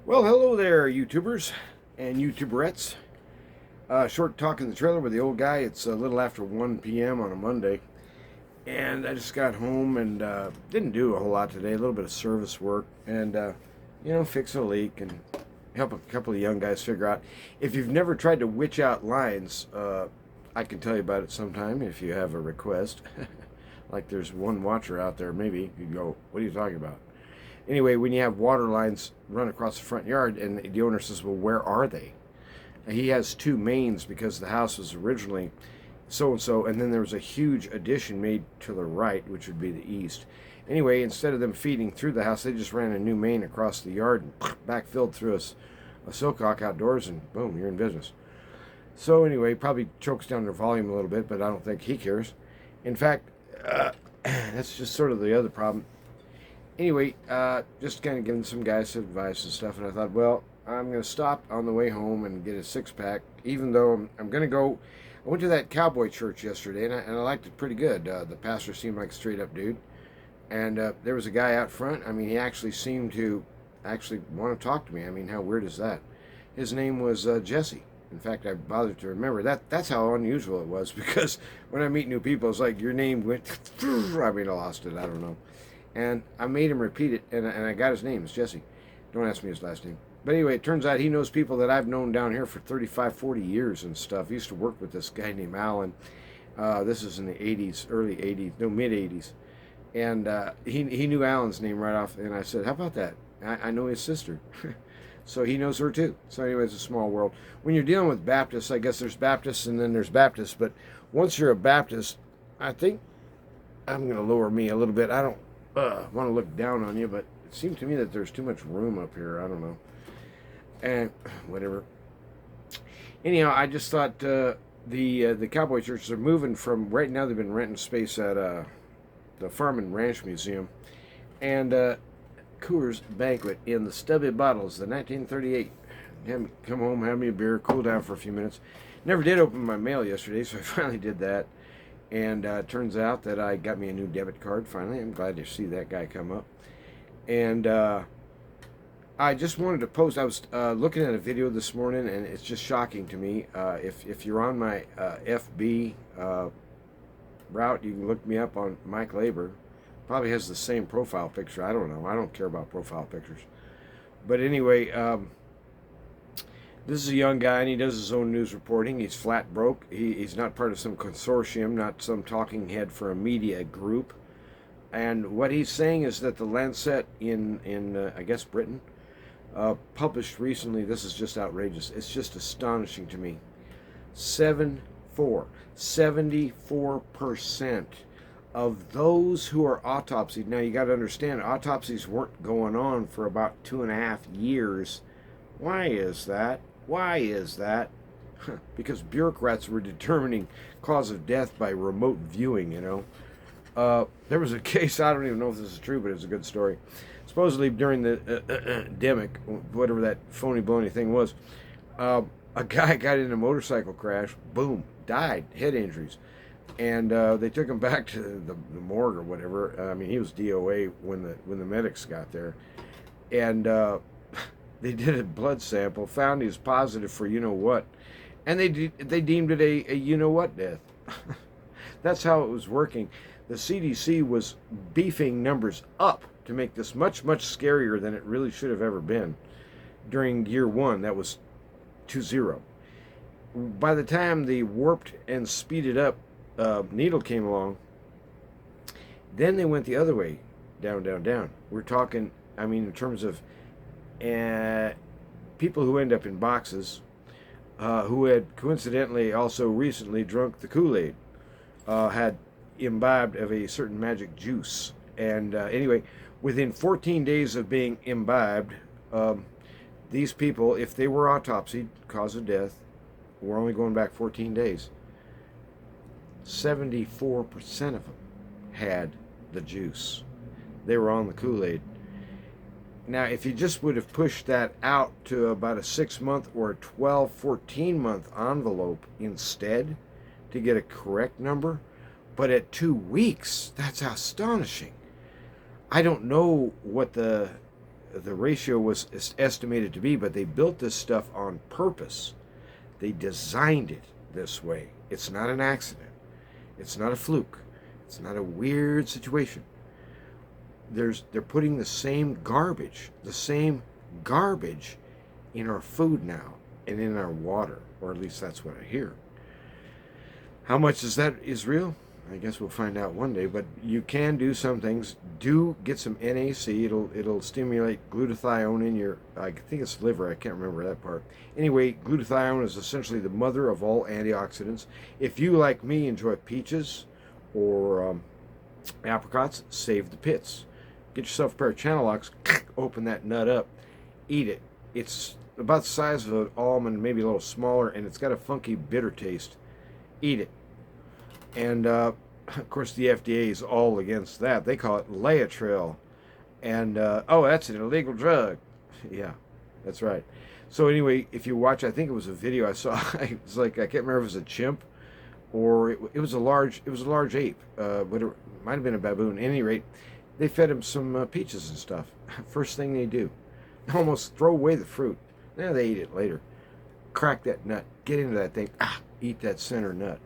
Well, hello there, YouTubers and YouTuberettes. Short talk in the trailer with the old guy. It's a little after 1 p.m. on a Monday, and I just got home and didn't do a whole lot today. A little bit of service work and, fix a leak and help a couple of young guys figure out. If you've never tried to witch out lines, I can tell you about it sometime if you have a request. Like there's one watcher out there, maybe you go, "What are you talking about?" Anyway, when you have water lines run across the front yard, and the owner says, "Well, where are they?" And he has two mains because the house was originally so and so, and then there was a huge addition made to the right, which would be the east. Anyway, instead of them feeding through the house, they just ran a new main across the yard and backfilled through a silcock outdoors, and boom, you're in business. So anyway, probably chokes down their volume a little bit, but I don't think he cares. In fact, that's just sort of the other problem. Anyway, just kind of giving some guys some advice and stuff, and I thought, well, I'm going to stop on the way home and get a six-pack, even though I'm going to go. I went to that cowboy church yesterday, and I liked it pretty good. The pastor seemed like a straight-up dude, and there was a guy out front. I mean, he actually seemed to actually want to talk to me. I mean, how weird is that? His name was Jesse. In fact, I bothered to remember that. That's how unusual it was, because when I meet new people, it's like your name went. I mean, I lost it. I don't know. And I made him repeat it, and I got his name. It's Jesse. Don't ask me his last name. But anyway, it turns out he knows people that I've known down here for 35, 40 years and stuff. He used to work with this guy named Alan. This is in the 80s, early 80s, no, mid 80s. And he knew Alan's name right off, and I said, "How about that? I know his sister." So he knows her too. So anyway, it's a small world. When you're dealing with Baptists, I guess there's Baptists and then there's Baptists. But once you're a Baptist, I think I'm going to lower me a little bit. I don't want to look down on you, but it seemed to me that there's too much room up here. I don't know. And whatever. Anyhow, I just thought the cowboy churches are moving from right now. They've been renting space at the Farm and Ranch Museum, and Coors Banquet in the stubby bottles, the 1938. Come home, have me a beer, cool down for a few minutes. Never did open my mail yesterday, so I finally did that. And turns out that I got me a new debit card finally. I'm glad to see that guy come up. And I just wanted to post. I was looking at a video this morning, and it's just shocking to me. If you're on my FB route, you can look me up on Mike Labor. Probably has the same profile picture. I don't know. I don't care about profile pictures. But anyway, this is a young guy, and he does his own news reporting. He's flat broke. He's not part of some consortium, not some talking head for a media group. And what he's saying is that the Lancet in I guess, Britain, published recently, this is just outrageous. It's just astonishing to me. 74% of those who are autopsied. Now, you got to understand, autopsies weren't going on for about 2.5 years. Why is that? Why is that? Because bureaucrats were determining cause of death by remote viewing, There was a case, I don't even know if this is true, but it's a good story. Supposedly during the demic, whatever that phony baloney thing was, a guy got in a motorcycle crash, boom, died, head injuries. And they took him back to the morgue or whatever. I mean, he was DOA when the medics got there. And they did a blood sample, found he was positive for you-know-what. And they deemed it a you-know-what death. That's how it was working. The CDC was beefing numbers up to make this much, much scarier than it really should have ever been. During year one, that was 2-0. By the time the warped and speeded up needle came along, then they went the other way, down, down, down. We're talking, I mean, in terms of people who end up in boxes, who had coincidentally also recently drunk the Kool-Aid, had imbibed of a certain magic juice. And anyway, within 14 days of being imbibed, these people, if they were autopsied, cause of death, we're only going back 14 days. 74% of them had the juice. They were on the Kool-Aid. Now, if you just would have pushed that out to about a 6-month or a 12, 14-month envelope instead to get a correct number, but at 2 weeks, that's astonishing. I don't know what the the ratio was estimated to be, but they built this stuff on purpose. They designed it this way. It's not an accident. It's not a fluke. It's not a weird situation. They're putting the same garbage in our food now and in our water, or at least that's what I hear. How much is that is real? I guess we'll find out one day, but you can do some things. Do get some NAC. It'll stimulate glutathione in your, I think it's liver, I can't remember that part. Anyway, glutathione is essentially the mother of all antioxidants. If you, like me, enjoy peaches or apricots, save the pits. Get yourself a pair of channel locks, open that nut up, eat it. It's about the size of an almond, maybe a little smaller, and it's got a funky bitter taste. Eat it. And of course the FDA is all against that. They call it Laetrile. And oh, that's an illegal drug. Yeah, that's right. So anyway, if you watch, I think it was a video I saw. It's like, I can't remember if it was a chimp or it was a large ape, but it might have been a baboon. At any rate, they fed him some peaches and stuff. First thing they do, almost throw away the fruit. Now they eat it later. Crack that nut. Get into that thing. Eat that center nut.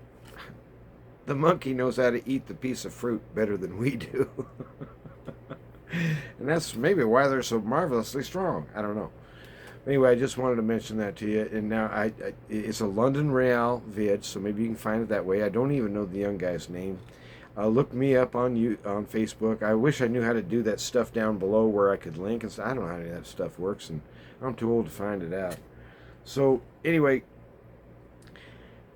The monkey knows how to eat the piece of fruit better than we do. And that's maybe why they're so marvelously strong. I don't know. Anyway, I just wanted to mention that to you. And now it's a London Real vid, so maybe you can find it that way. I don't even know the young guy's name. Look me up on Facebook. I wish I knew how to do that stuff down below where I could link. I don't know how any of that stuff works, and I'm too old to find it out. So anyway,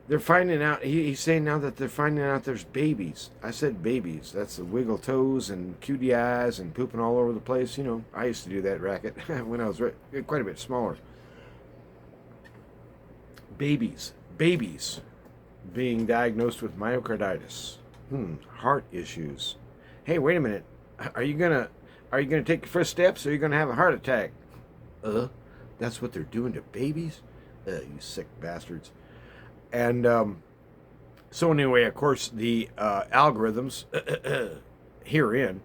they're finding out, he's saying now that they're finding out there's babies. I said babies. That's the wiggle toes and cutie eyes and pooping all over the place. You know, I used to do that racket when I was quite a bit smaller. Babies being diagnosed with myocarditis. Heart issues. Hey, wait a minute. Are you gonna take your first steps, or are you gonna have a heart attack? That's what they're doing to babies? You sick bastards. And so anyway, of course, the algorithms herein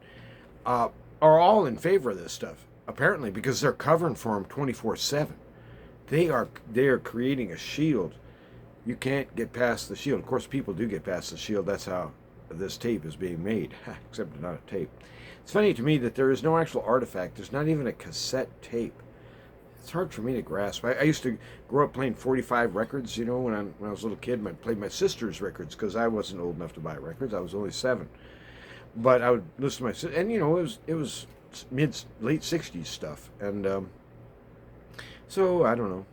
are all in favor of this stuff, apparently, because they're covering for them 24/7. They are creating a shield. You can't get past the shield. Of course, people do get past the shield. That's how this tape is being made, except it's not a tape. It's funny to me that there is no actual artifact. There's not even a cassette tape. It's hard for me to grasp. I used to grow up playing 45 records, you know, when I was a little kid. I played my sister's records because I wasn't old enough to buy records. I was only 7. But I would listen to my sister, and you know, it was late 60s stuff. And so I don't know,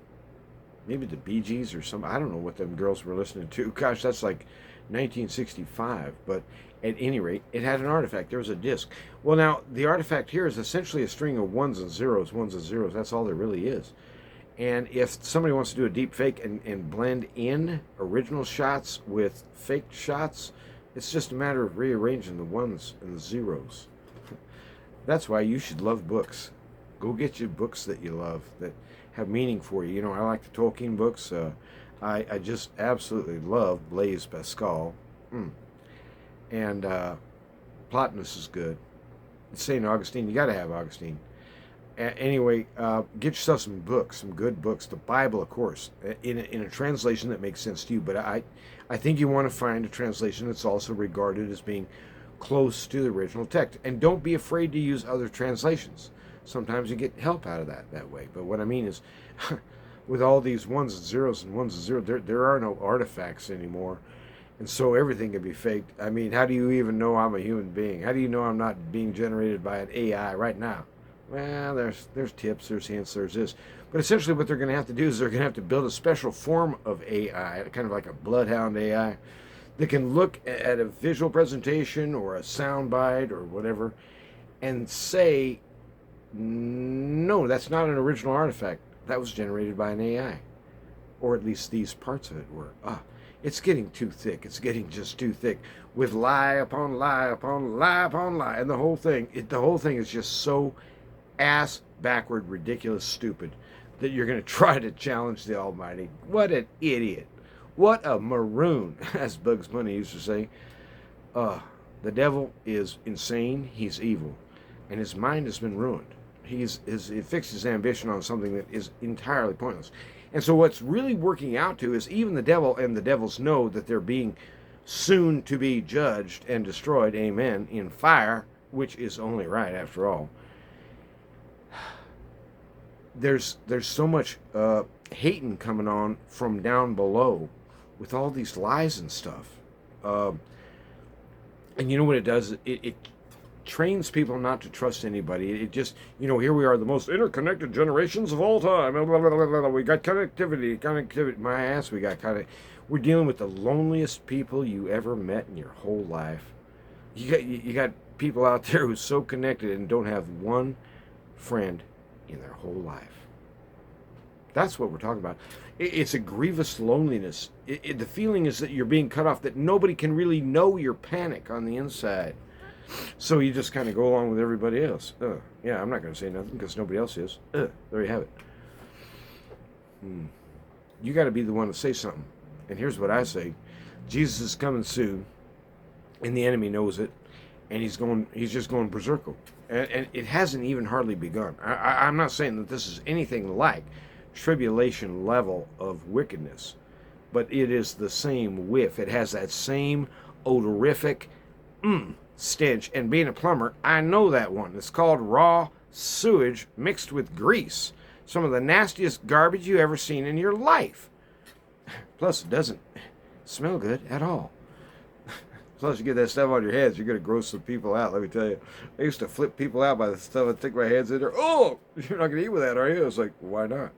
maybe the Bee Gees or some, I don't know what them girls were listening to. Gosh, that's like 1965. But at any rate, it had an artifact. There was a disc. Well, now, the artifact here is essentially a string of ones and zeros. That's all there really is. And if somebody wants to do a deep fake and blend in original shots with faked shots, it's just a matter of rearranging the ones and the zeros. That's why you should love books. Go get you books that you love, that have meaning for you. You know, I like the Tolkien books. I just absolutely love Blaise Pascal. And Plotinus is good. St. Augustine, you got to have Augustine. Anyway, get yourself some books, some good books. The Bible, of course, in a translation that makes sense to you. But I think you want to find a translation that's also regarded as being close to the original text. And don't be afraid to use other translations. Sometimes you get help out of that way. But what I mean is, with all these ones and zeros, there are no artifacts anymore. And so everything can be faked. I mean, how do you even know I'm a human being? How do you know I'm not being generated by an AI right now? Well, there's tips, there's hints, there's this. But essentially what they're going to have to do is they're going to have to build a special form of AI, kind of like a bloodhound AI, that can look at a visual presentation or a sound bite or whatever and say, no, that's not an original artifact. That was generated by an AI. Or at least these parts of it were. It's getting too thick. It's getting just too thick with lie upon lie upon lie upon lie. And the whole thing is just so ass backward, ridiculous, stupid that you're going to try to challenge the Almighty. What an idiot. What a maroon, as Bugs Bunny used to say. The devil is insane. He's evil. And his mind has been ruined. He fixed his ambition on something that is entirely pointless. And so what's really working out to is even the devil and the devils know that they're being soon to be judged and destroyed, amen, in fire, which is only right after all. There's so much hating coming on from down below with all these lies and stuff. And you know what it does? It trains people not to trust anybody. It just, here we are, the most interconnected generations of all time. We got connectivity. My ass, we got We're dealing with the loneliest people you ever met in your whole life. You got people out there who are so connected and don't have one friend in their whole life. That's what we're talking about. It's a grievous loneliness. The feeling is that you're being cut off, that nobody can really know your panic on the inside. So you just kind of go along with everybody else. Yeah, I'm not going to say nothing because nobody else is. There you have it. You got to be the one to say something. And here's what I say. Jesus is coming soon, and the enemy knows it, and he's just going berserk. And it hasn't even hardly begun. I'm not saying that this is anything like tribulation level of wickedness, but it is the same whiff. It has that same odorific stench. And being a plumber, I know that one. It's called raw sewage mixed with grease. Some of the nastiest garbage you ever seen in your life. Plus, it doesn't smell good at all. Plus, you get that stuff on your heads, you're going to gross some people out, let me tell you. I used to flip people out by the stuff I'd stick my hands in there. Oh, you're not going to eat with that, are you? I was like, why not?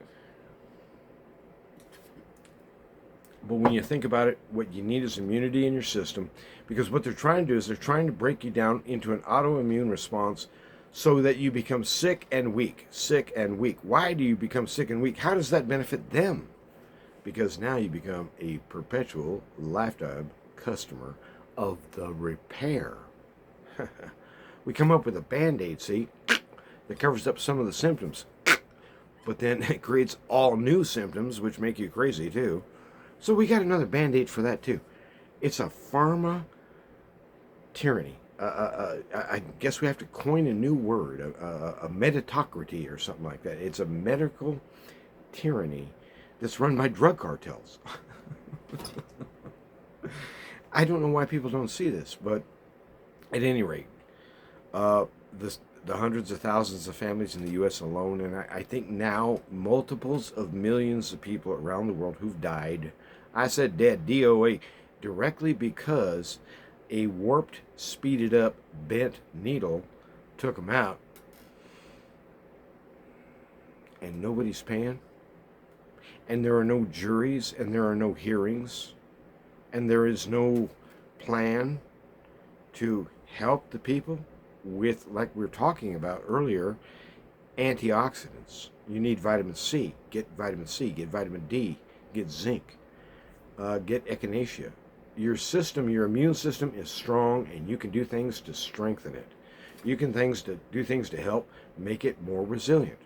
But when you think about it, what you need is immunity in your system, because what they're trying to do is they're trying to break you down into an autoimmune response so that you become sick and weak. Sick and weak. Why do you become sick and weak? How does that benefit them? Because now you become a perpetual lifetime customer of the repair. We come up with a Band-Aid, see, that covers up some of the symptoms, but then it creates all new symptoms, which make you crazy too. So we got another Band-Aid for that too. It's a pharma tyranny. I guess we have to coin a new word, a meritocracy or something like that. It's a medical tyranny that's run by drug cartels. I don't know why people don't see this, but at any rate, the hundreds of thousands of families in the U.S. alone, and I think now multiples of millions of people around the world who've died. I said dead, DOA, directly because a warped, speeded up, bent needle took them out, and nobody's paying, and there are no juries, and there are no hearings, and there is no plan to help the people with, like we were talking about earlier, antioxidants. You need vitamin C. Get vitamin C. Get vitamin D. Get zinc. Get echinacea. Your system, your immune system is strong, and you can do things to strengthen it. You can do things to help make it more resilient.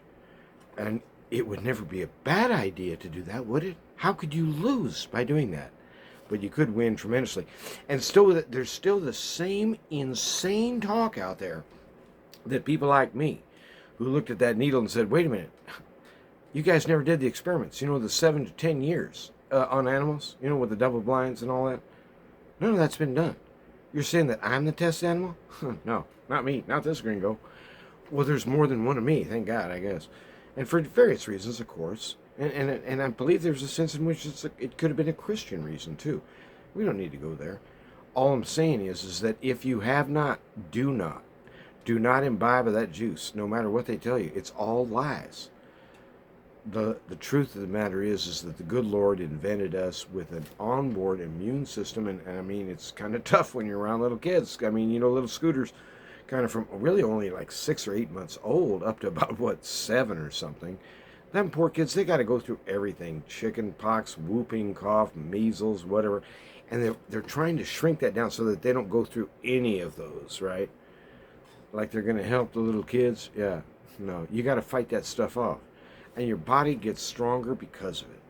And it would never be a bad idea to do that, would it? How could you lose by doing that? But you could win tremendously. And still, there's still the same insane talk out there that people like me, who looked at that needle and said, wait a minute, you guys never did the experiments, the 7 to 10 years on animals, with the double blinds and all that. None of that's been done. You're saying that I'm the test animal? No, not me, not this gringo. Well, there's more than one of me, thank God, I guess. And for various reasons, of course. And I believe there's a sense in which it could have been a Christian reason, too. We don't need to go there. All I'm saying is that if you have not, do not imbibe of that juice, no matter what they tell you. It's all lies. The truth of the matter is that the good Lord invented us with an onboard immune system, and I mean, it's kind of tough when you're around little kids. I mean, little scooters, kind of from really only like 6 or 8 months old up to about, 7 or something. Them poor kids, they got to go through everything. Chicken pox, whooping cough, measles, whatever. And they're trying to shrink that down so that they don't go through any of those, right? Like they're going to help the little kids. Yeah, no, you got to fight that stuff off. And your body gets stronger because of it.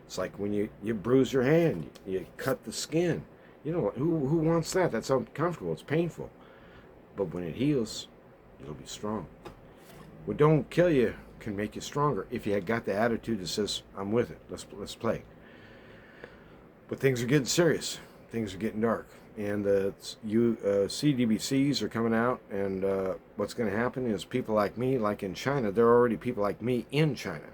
It's like when you bruise your hand, you cut the skin. Who wants that? That's uncomfortable. It's painful. But when it heals, it'll be strong. What don't kill you can make you stronger if you had got the attitude that says, I'm with it, let's play. But things are getting serious. Things are getting dark. And CDBCs are coming out, and what's going to happen is people like me, like in China, there are already people like me in China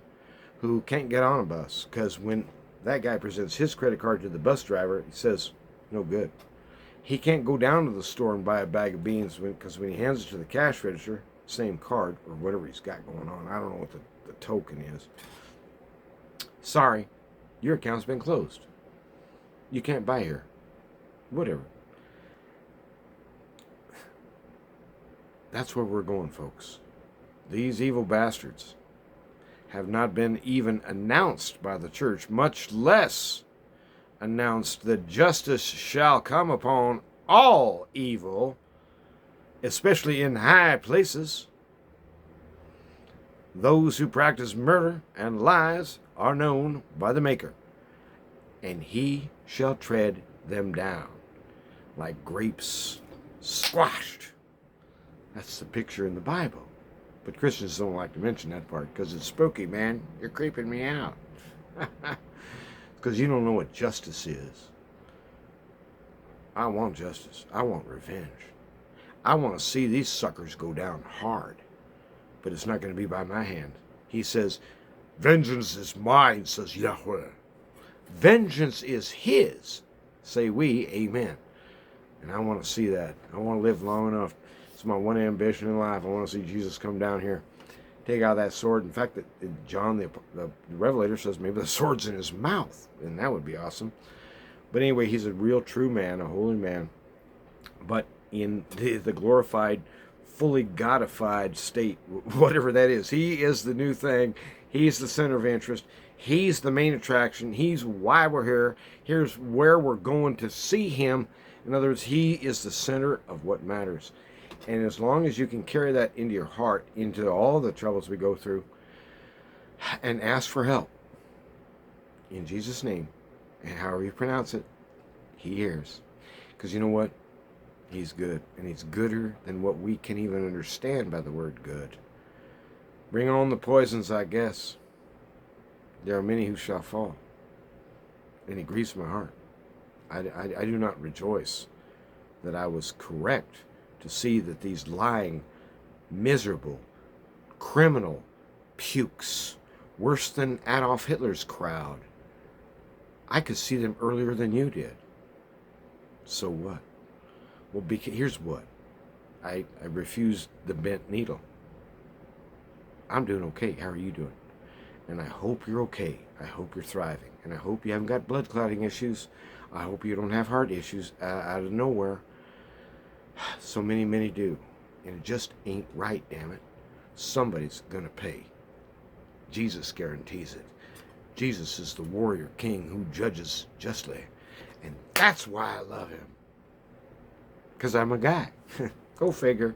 who can't get on a bus because when that guy presents his credit card to the bus driver, he says, no good. He can't go down to the store and buy a bag of beans because when he hands it to the cash register, same card or whatever he's got going on, I don't know what the token is. Sorry, your account's been closed. You can't buy here. Whatever. That's where we're going, folks. These evil bastards have not been even announced by the church, much less announced that justice shall come upon all evil, especially in high places. Those who practice murder and lies are known by the Maker, and he shall tread them down like grapes squashed. That's the picture in the Bible. But Christians don't like to mention that part because it's spooky, man. You're creeping me out. Because you don't know what justice is. I want justice. I want revenge. I want to see these suckers go down hard. But it's not going to be by my hand. He says, vengeance is mine, says Yahweh. Vengeance is his. Say we, amen. And I want to see that. I want to live long enough. It's my one ambition in life. I want to see Jesus come down here, take out that sword. In fact, John the Revelator says maybe the sword's in his mouth, and that would be awesome. But anyway, he's a real true man, a holy man, but in the glorified, fully godified state, whatever that is. He is the new thing. He's the center of interest. He's the main attraction. He's why we're here. Here's where we're going to see him. In other words, he is the center of what matters. And as long as you can carry that into your heart, into all the troubles we go through, and ask for help, in Jesus' name, and however you pronounce it, he hears. Because you know what? He's good. And he's gooder than what we can even understand by the word good. Bring on the poisons, I guess. There are many who shall fall. And it grieves my heart. I do not rejoice that I was correct to see that these lying, miserable, criminal pukes, worse than Adolf Hitler's crowd, I could see them earlier than you did. So what? Well, here's what. I refuse the bent needle. I'm doing okay. How are you doing? And I hope you're okay. I hope you're thriving. And I hope you haven't got blood clotting issues. I hope you don't have heart issues out of nowhere. So many do. And it just ain't right, damn it. Somebody's going to pay. Jesus guarantees it. Jesus is the warrior king who judges justly. And that's why I love him. Because I'm a guy. Go figure.